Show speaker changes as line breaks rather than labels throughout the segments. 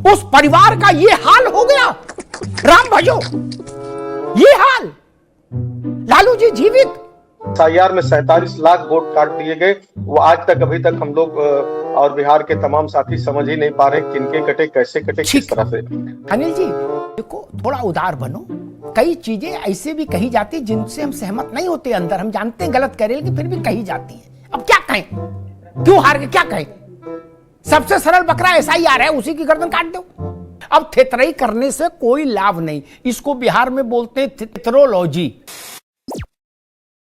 उस परिवार का ये हाल हो गया। राम भजो, ये हाल। लालू जी जीवित।
एसआईआर में 47 लाख वोट काट दिए गए। वो आज तक अभी तक हम लोग और बिहार के तमाम साथी समझ ही नहीं पा रहे किनके कटे, कैसे कटे, किस तरह से।
अनिल जी देखो, थोड़ा उदार बनो। कई चीजें ऐसे भी कही जाती जिनसे हम सहमत नहीं होते, अंदर हम जानते हैं गलत करे, लेकिन फिर भी कही जाती है। अब क्या कहें, क्यों हार गए, क्या कहें? सबसे सरल बकरा एसआईआर है, उसी की गर्दन काट दो। अब थेतरई करने से कोई लाभ नहीं। इसको बिहार में बोलते हैं थेतरोलॉजी।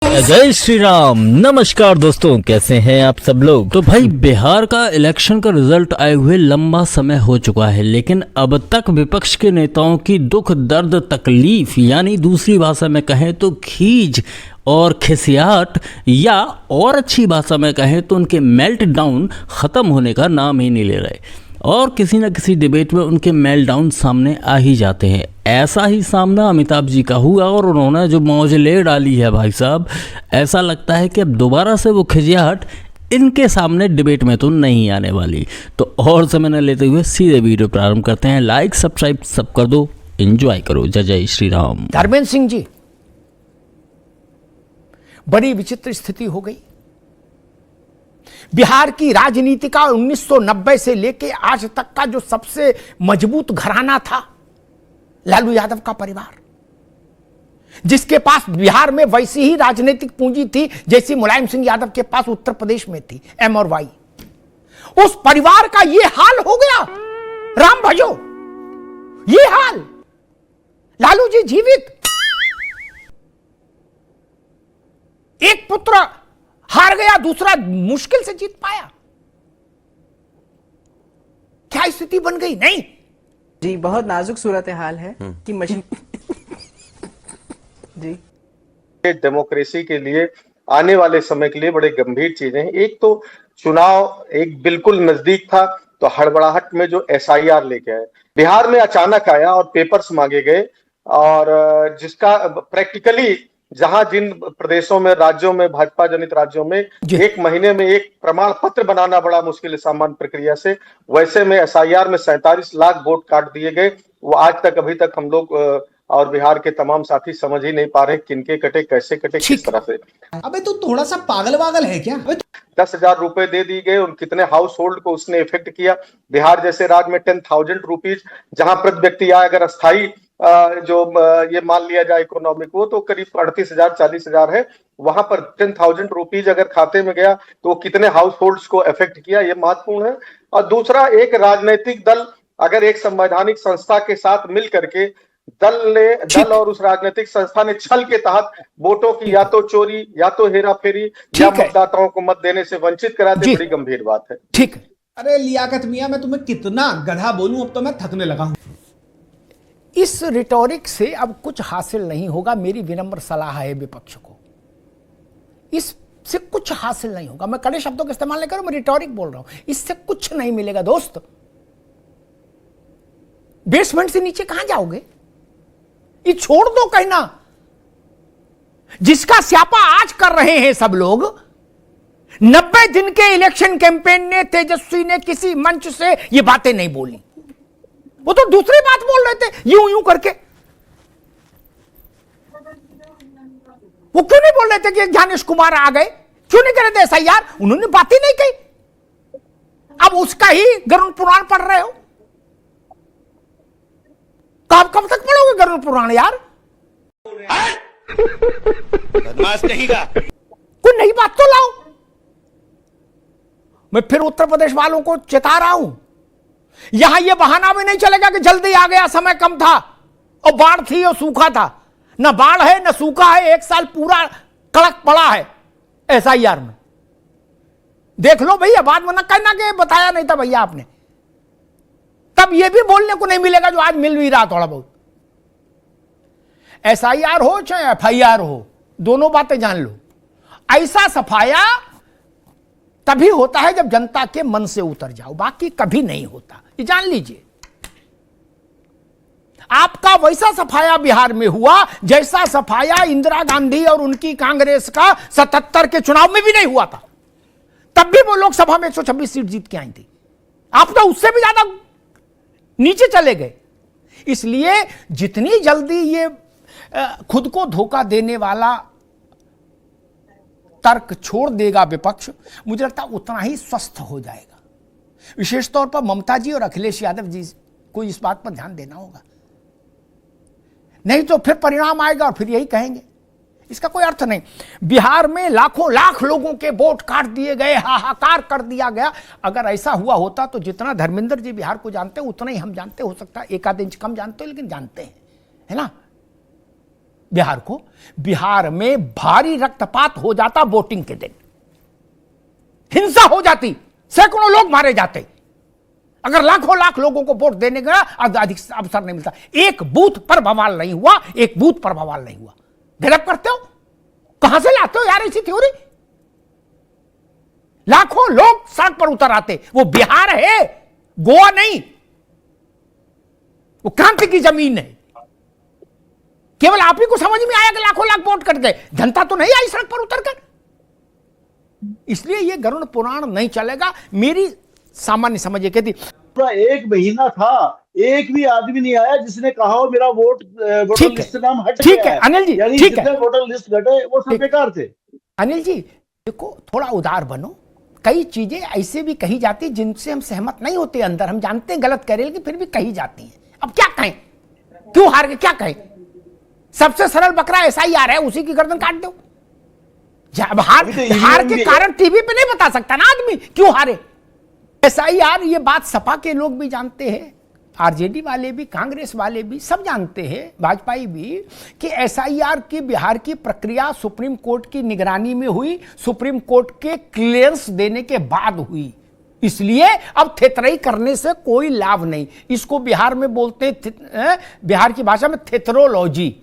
जय श्री राम। नमस्कार दोस्तों, कैसे हैं आप सब लोग। तो भाई, बिहार का इलेक्शन का रिजल्ट आए हुए लंबा समय हो चुका है, लेकिन अब तक विपक्ष के नेताओं की दुख दर्द तकलीफ, यानी दूसरी भाषा में कहें तो खीज और खिसियाट, या और अच्छी भाषा में कहें तो उनके मेल्ट डाउन खत्म होने का नाम ही नहीं ले रहे। और किसी न किसी डिबेट में उनके मेल्ट डाउन सामने आ ही जाते हैं। ऐसा ही सामना अमिताभ जी का हुआ और उन्होंने जो मौज ले डाली है भाई साहब, ऐसा लगता है कि अब दोबारा से वो खिजियाहट इनके सामने डिबेट में तो नहीं आने वाली। तो और समय न लेते हुए सीधे वीडियो प्रारंभ करते हैं। लाइक सब्सक्राइब सब कर दो, एंजॉय करो। जय जय श्री राम।
धर्मेंद्र सिंह जी, बड़ी विचित्र स्थिति हो गई। बिहार की राजनीति का 1990 से लेके आज तक का जो सबसे मजबूत घराना था, लालू यादव का परिवार, जिसके पास बिहार में वैसी ही राजनीतिक पूंजी थी जैसी मुलायम सिंह यादव के पास उत्तर प्रदेश में थी, एम और वाई। उस परिवार का ये हाल हो गया। राम भजो, ये हाल। लालू जी जीवित। एक पुत्र हार गया, दूसरा मुश्किल से जीत पाया। क्या स्थिति बन गई? नहीं
जी, बहुत नाजुक सूरत हाल है कि मशीन जी
डेमोक्रेसी के लिए आने वाले समय के लिए बड़े गंभीर चीजें हैं। एक तो चुनाव एक बिल्कुल नजदीक था, तो हड़बड़ाहट में जो एसआईआर लेके आए, बिहार में अचानक आया और पेपर्स मांगे गए, और जिसका प्रैक्टिकली जहां जिन प्रदेशों में, राज्यों में, भाजपा जनित राज्यों में एक महीने में एक प्रमाण पत्र बनाना बड़ा मुश्किल है सामान्य प्रक्रिया से, वैसे में एसआईआर में 47 लाख वोट काट दिए गए। वो आज तक अभी तक हम लोग और बिहार के तमाम साथी समझ ही नहीं पा रहे किनके कटे, कैसे कटे, किस तरह से।
अबे तू थोड़ा सा पागल वागल है क्या?
10,000 रुपए दे दी गए, उन कितने हाउस होल्ड को उसने इफेक्ट किया। बिहार जैसे राज्य में 10,000 रुपीज, जहां प्रति व्यक्ति आए, अगर अस्थायी जो ये मान लिया जाए इकोनॉमिक, वो तो करीब 38,000 40,000 है। वहां पर 10,000 रुपीज अगर खाते में गया तो वो कितने हाउस होल्ड्स को इफेक्ट किया, ये महत्वपूर्ण है। और दूसरा, एक राजनीतिक दल अगर एक संवैधानिक संस्था के साथ मिल करके दल और उस राजनीतिक संस्था ने छल के तहत वोटों की या तो चोरी या तो हेराफेरी या मतदाताओं को मत देने से वंचित करा दे, बड़ी गंभीर बात है।
ठीक है।
अरे लियाकत मियां, मैं तुम्हें कितना गधा बोलूं, अब तो मैं थकने लगा हूं।
इस रिटोरिक से अब कुछ हासिल नहीं होगा। मेरी विनम्र सलाह है विपक्ष को, इससे कुछ हासिल नहीं होगा। मैं कड़े शब्दों का इस्तेमाल नहीं करूं, मैं रिटोरिक बोल रहा हूं। इससे कुछ नहीं मिलेगा दोस्त। बेसमेंट से नीचे कहां जाओगे? ये छोड़ दो कहना। जिसका स्यापा आज कर रहे हैं सब लोग, 90 दिन के इलेक्शन कैंपेन ने, तेजस्वी ने किसी मंच से ये बातें नहीं बोली। वो तो दूसरी बात बोल रहे थे यूं यूं करके। वो क्यों नहीं बोल रहे थे कि ज्ञानेश कुमार आ गए? क्यों नहीं कर रहे थे एसआईआर? उन्होंने बात ही नहीं कही। अब उसका ही गरुड़ पुराण पढ़ रहे हो। कब तक पढ़ोगे गरुड़ पुराण यार?
बदमाश कहेगा।
कोई नई बात तो लाओ। मैं फिर उत्तर प्रदेश वालों को चेता रहा हूं, यहां यह बहाना भी नहीं चलेगा कि जल्दी आ गया, समय कम था और बाढ़ थी और सूखा था। न बाढ़ है न सूखा है, एक साल पूरा कड़क पड़ा है एसआईआर में। देख लो भैया, बाद में न कहना कि बताया नहीं था भैया आपने। तब यह भी बोलने को नहीं मिलेगा जो आज मिल भी रहा थोड़ा बहुत। एसआईआर हो चाहे एफआईआर हो, दोनों बातें जान लो। ऐसा सफाया तभी होता है जब जनता के मन से उतर जाओ, बाकी कभी नहीं होता, ये जान लीजिए। आपका वैसा सफाया बिहार में हुआ जैसा सफाया इंदिरा गांधी और उनकी कांग्रेस का 77 के चुनाव में भी नहीं हुआ था। तब भी वो लोकसभा में 126 सीट जीत के आई थी। आप तो उससे भी ज्यादा नीचे चले गए। इसलिए जितनी जल्दी ये खुद को धोखा देने वाला तर्क छोड़ देगा विपक्ष, मुझे लगता है उतना ही स्वस्थ हो जाएगा। विशेष तौर पर ममता जी और अखिलेश यादव जी को इस बात पर ध्यान देना होगा, नहीं तो फिर परिणाम आएगा और फिर यही कहेंगे। इसका कोई अर्थ नहीं। बिहार में लाखों लाख लोगों के वोट काट दिए गए, हाहाकार कर दिया गया। अगर ऐसा हुआ होता तो जितना धर्मेंद्र जी बिहार को जानते हैं उतना ही हम जानते, हो सकता है एक आध इंच कम जानते हो, लेकिन जानते हैं, है ना बिहार को। बिहार में भारी रक्तपात हो जाता वोटिंग के दिन, हिंसा हो जाती, सैकड़ों लोग मारे जाते अगर लाखों लाख लोगों को वोट देने का अधिक अवसर नहीं मिलता। एक बूथ पर बवाल नहीं हुआ, एक बूथ पर बवाल नहीं हुआ। डेवलप करते हो, कहां से लाते हो यार ऐसी थ्योरी? लाखों लोग सड़क पर उतर आते। वो बिहार है, गोवा नहीं, वो क्रांति की जमीन है। केवल आप ही को समझ में आया कि लाखों लाख वोट कट गए, जनता तो नहीं आई सड़क पर उतरकर। इसलिए ये गरुड़ पुराण नहीं चलेगा। मेरी सामान्य समझ ये कहती,
पूरा 1 महीना था, एक भी आदमी नहीं आया जिसने कहा हो मेरा वोटर लिस्ट से नाम हट
ठीक
गया
है अनिल जी,
यानी
ठीक
जितने
है
वोटर लिस्ट घटे वो सब बेकार थे।
अनिल जी देखो, थोड़ा उदार बनो। कई चीजें ऐसे भी कही जाती जिनसे हम सहमत नहीं होते, अंदर हम जानते हैं गलत कह रहे हैं, लेकिन फिर भी कही जाती हैं। अब क्या कहें, क्यों हार गए, क्या कहें? सबसे सरल बकरा SIR है, उसी की गर्दन काट दो। हार के कारण टीवी पे नहीं बता सकता ना आदमी क्यों हारे। SIR, ये बात सपा के लोग भी जानते हैं, RJD वाले भी, कांग्रेस वाले भी, सब जानते हैं, भाजपाई भी, कि SIR की बिहार की प्रक्रिया सुप्रीम कोर्ट की निगरानी में हुई, सुप्रीम कोर्ट के क्लियरेंस देने के बाद हुई। इसलिए अब थेतरई करने से कोई लाभ नहीं। इसको बिहार में बोलते हैं, बिहार की भाषा में थेतरोलॉजी।